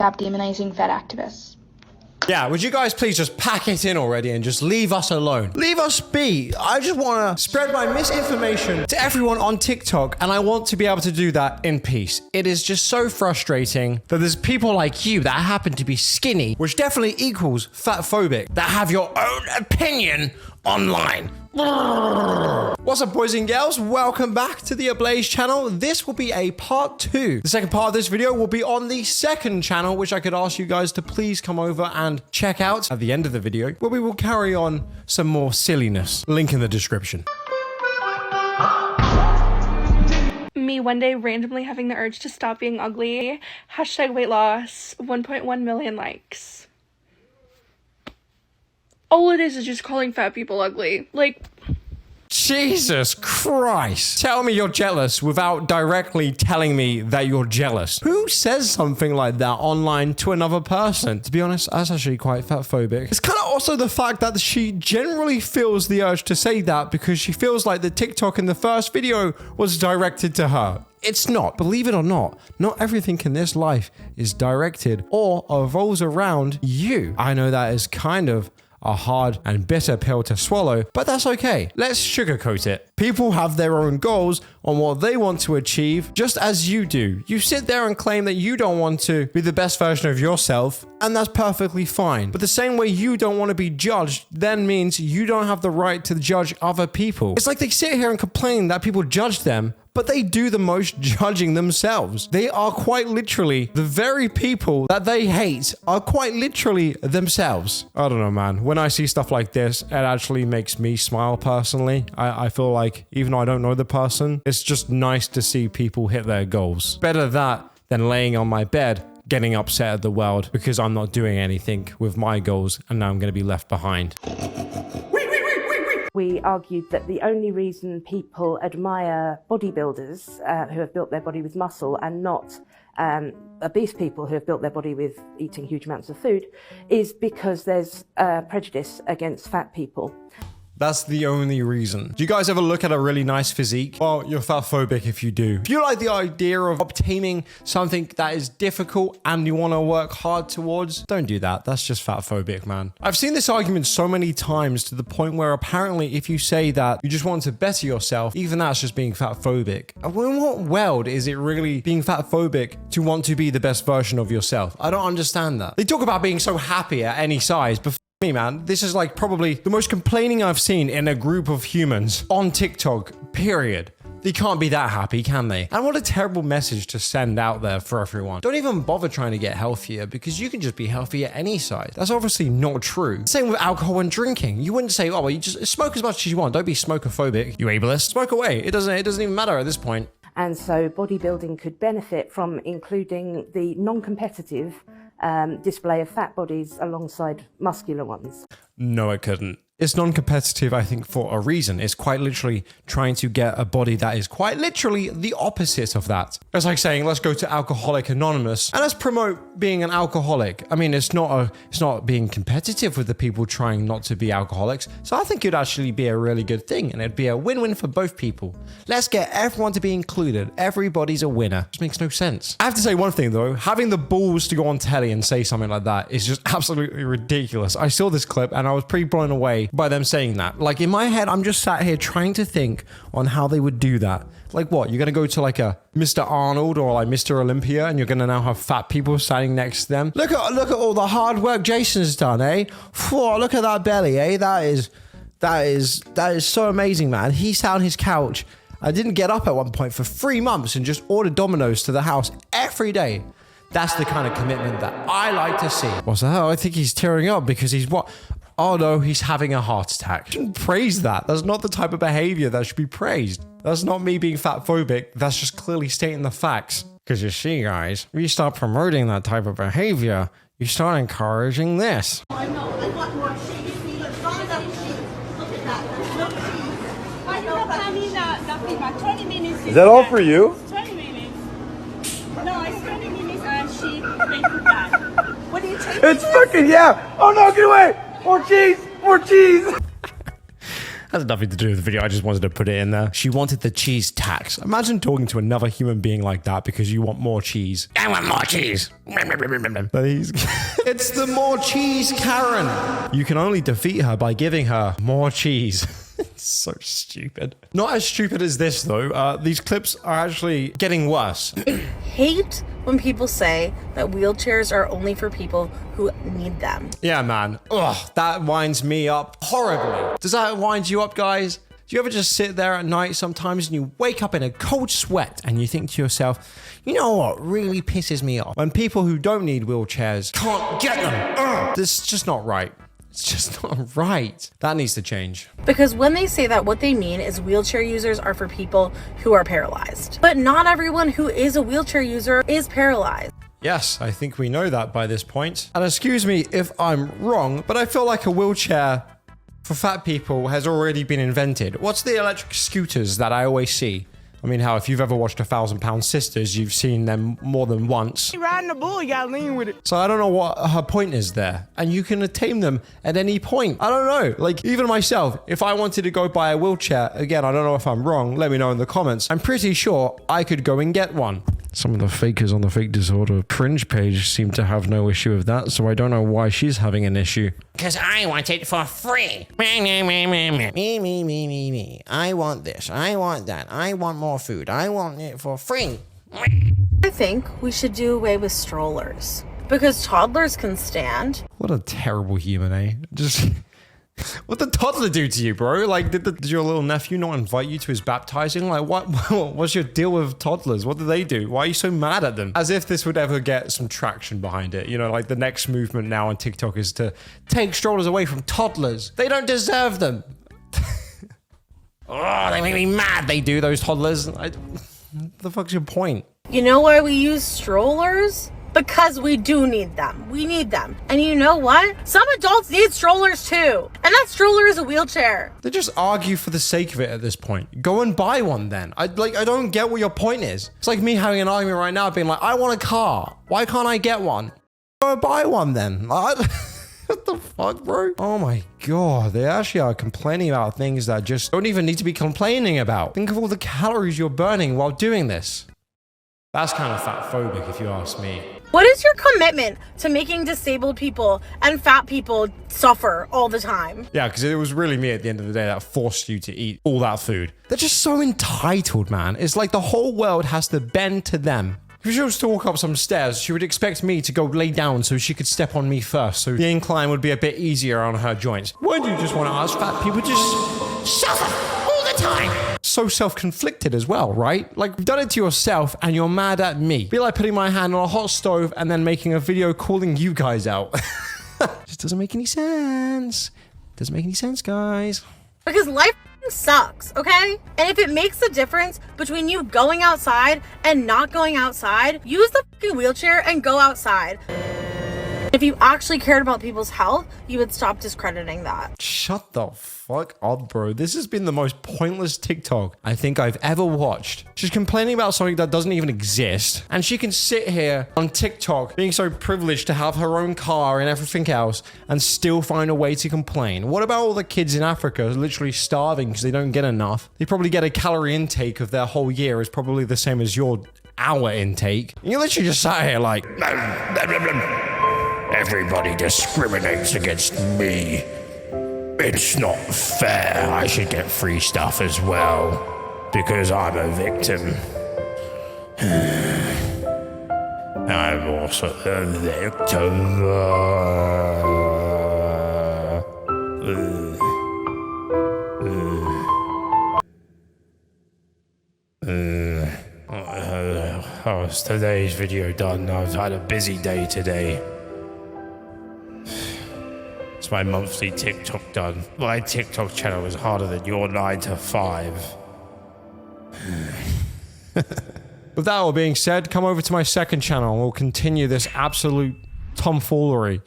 Stop demonizing fat activists. Yeah, would you guys please just pack it in already and just leave us alone? Leave us be. I just want to spread my misinformation to everyone on TikTok, and I want to be able to do that in peace. It is just so frustrating that there's people like you that happen to be skinny, which definitely equals fat phobic, that have your own opinion online. What's up, boys and girls? Welcome back to the Ablaze channel. This will be a part 2. The second part of this video will be on the second channel, which I could ask you guys to please come over and check out at the end of the video, where we will carry on some more silliness. Link in the description. Me one day randomly having the urge to stop being ugly. Hashtag weight loss. 1.1 million likes. All it is just calling fat people ugly. Like, Jesus Christ. Tell me you're jealous without directly telling me that you're jealous. Who says something like that online to another person? To be honest, that's actually quite fat phobic. It's kind of also the fact that she generally feels the urge to say that because she feels like the TikTok in the first video was directed to her. It's not. Believe it or not everything in this life is directed or revolves around you. I know that is kind of a hard and bitter pill to swallow, but that's okay. Let's sugarcoat it. People have their own goals on what they want to achieve, just as you do. You sit there and claim that you don't want to be the best version of yourself, and that's perfectly fine. But the same way you don't want to be judged then means you don't have the right to judge other people. It's like they sit here and complain that people judge them, but they do the most judging themselves. They are quite literally the very people that they hate are quite literally themselves. I don't know, man. When I see stuff like this, it actually makes me smile personally. I feel like even though I don't know the person, it's just nice to see people hit their goals. Better that than laying on my bed getting upset at the world because I'm not doing anything with my goals and now I'm going to be left behind. We argued that the only reason people admire bodybuilders who have built their body with muscle and not obese people who have built their body with eating huge amounts of food is because there's prejudice against fat people. That's the only reason. Do you guys ever look at a really nice physique? Well, you're fat phobic if you do. If you like the idea of obtaining something that is difficult and you want to work hard towards, don't do that. That's just fat phobic, man. I've seen this argument so many times to the point where apparently if you say that you just want to better yourself, even that's just being fat phobic. In what world is it really being fat phobic to want to be the best version of yourself? I don't understand that. They talk about being so happy at any size, but me, man, this is like probably the most complaining I've seen in a group of humans on TikTok, period. They can't be that happy, can they? And what a terrible message to send out there for everyone. Don't even bother trying to get healthier because you can just be healthy at any size. That's obviously not true. Same with alcohol and drinking. You wouldn't say, oh, well, you just smoke as much as you want. Don't be smoker-phobic, you ableist. Smoke away. It doesn't even matter at this point. And so bodybuilding could benefit from including the non-competitive display of fat bodies alongside muscular ones. No, it couldn't. It's non-competitive, I think, for a reason. It's quite literally trying to get a body that is quite literally the opposite of that. It's like saying, let's go to Alcoholic Anonymous and let's promote being an alcoholic. I mean, it's not being competitive with the people trying not to be alcoholics. So I think it'd actually be a really good thing and it'd be a win-win for both people. Let's get everyone to be included. Everybody's a winner. It just makes no sense. I have to say one thing though, having the balls to go on telly and say something like that is just absolutely ridiculous. I saw this clip and I was pretty blown away by them saying that. Like in my head, I'm just sat here trying to think on how they would do that. Like what? You're going to go to like a Mr. Arnold or like Mr. Olympia and you're going to now have fat people standing next to them. Look at all the hard work Jason's done, eh? Whoa, look at that belly, eh? That is so amazing, man. He sat on his couch. I didn't get up at one point for 3 months and just ordered Domino's to the house every day. That's the kind of commitment that I like to see. What's that? Oh, I think he's tearing up because he's what? Oh no, he's having a heart attack. You shouldn't praise that. That's not the type of behavior that should be praised. That's not me being fat phobic. That's just clearly stating the facts. Because you see, guys, if you start promoting that type of behavior, you start encouraging this. I know. I want more cheese. Look at that cheese. Look at that. Look at cheese. Why you not planning that feedback? 20 minutes. Is that all for you? 20 minutes. No, it's 20 minutes and she making that. What do you take? It's fucking, yeah. Oh no, get away. More cheese. More cheese. Has nothing to do with the video. I just wanted to put it in there. She wanted the cheese tax. Imagine talking to another human being like that because you want more cheese. I want more cheese. It's the more cheese Karen. You can only defeat her by giving her more cheese. It's so stupid. Not as stupid as this, though. These clips are actually getting worse. I hate when people say that wheelchairs are only for people who need them. Yeah, man. Ugh, that winds me up horribly. Does that wind you up, guys? Do you ever just sit there at night sometimes and you wake up in a cold sweat and you think to yourself, you know what really pisses me off? When people who don't need wheelchairs can't get them. Ugh, this is just not right. It's just not right. That needs to change. Because when they say that, what they mean is wheelchair users are for people who are paralyzed. But not everyone who is a wheelchair user is paralyzed. Yes, I think we know that by this point. And excuse me if I'm wrong, but I feel like a wheelchair for fat people has already been invented. What's the electric scooters that I always see? I mean, how if you've ever watched 1,000-Pound Sisters, you've seen them more than once. You riding the bull, you gotta lean with it. So I don't know what her point is there. And you can attain them at any point. I don't know. Like, even myself, if I wanted to go buy a wheelchair, again, I don't know if I'm wrong, let me know in the comments. I'm pretty sure I could go and get one. Some of the fakers on the Fake Disorder cringe page seem to have no issue with that, so I don't know why she's having an issue. Because I want it for free. Me. I want this. I want that. I want more food. I want it for free. I think we should do away with strollers. Because toddlers can stand. What a terrible human, eh? Just... What did the toddler do to you, bro? Like, did your little nephew not invite you to his baptizing? Like, what's your deal with toddlers? What do they do? Why are you so mad at them? As if this would ever get some traction behind it. You know, like the next movement now on TikTok is to take strollers away from toddlers. They don't deserve them. Oh, they make me mad. They do, those toddlers. What the fuck's your point? You know why we use strollers? Because we do need them. We need them. And you know what? Some adults need strollers too. And that stroller is a wheelchair. They just argue for the sake of it at this point. Go and buy one then. I don't get what your point is. It's like me having an argument right now being like, I want a car. Why can't I get one? Go and buy one then. What the fuck, bro? Oh my god. They actually are complaining about things that just don't even need to be complaining about. Think of all the calories you're burning while doing this. That's kind of fat phobic if you ask me. What is your commitment to making disabled people and fat people suffer all the time? Yeah, because it was really me at the end of the day that forced you to eat all that food. They're just so entitled, man. It's like the whole world has to bend to them. If she was to walk up some stairs, she would expect me to go lay down so she could step on me first, so the incline would be a bit easier on her joints. Why do you just want to ask fat people just suffer all the time? So self-conflicted as well, right? Like, you've done it to yourself and you're mad at me. Be like putting my hand on a hot stove and then making a video calling you guys out. Just doesn't make any sense. Doesn't make any sense, guys. Because life sucks, okay? And if it makes a difference between you going outside and not going outside, use the fucking wheelchair and go outside. If you actually cared about people's health, you would stop discrediting that. Shut the fuck up, bro. This has been the most pointless TikTok I think I've ever watched. She's complaining about something that doesn't even exist. And she can sit here on TikTok being so privileged to have her own car and everything else and still find a way to complain. What about all the kids in Africa literally starving because they don't get enough? They probably get a calorie intake of their whole year is probably the same as your hour intake. And you literally just sat here like... Everybody discriminates against me. It's not fair. I should get free stuff as well. Because I'm a victim. I'm also a victim. How's today's video done? I've had a busy day today. It's my monthly TikTok done. My TikTok channel is harder than your 9 to 5. With that all being said, come over to my second channel and we'll continue this absolute tomfoolery.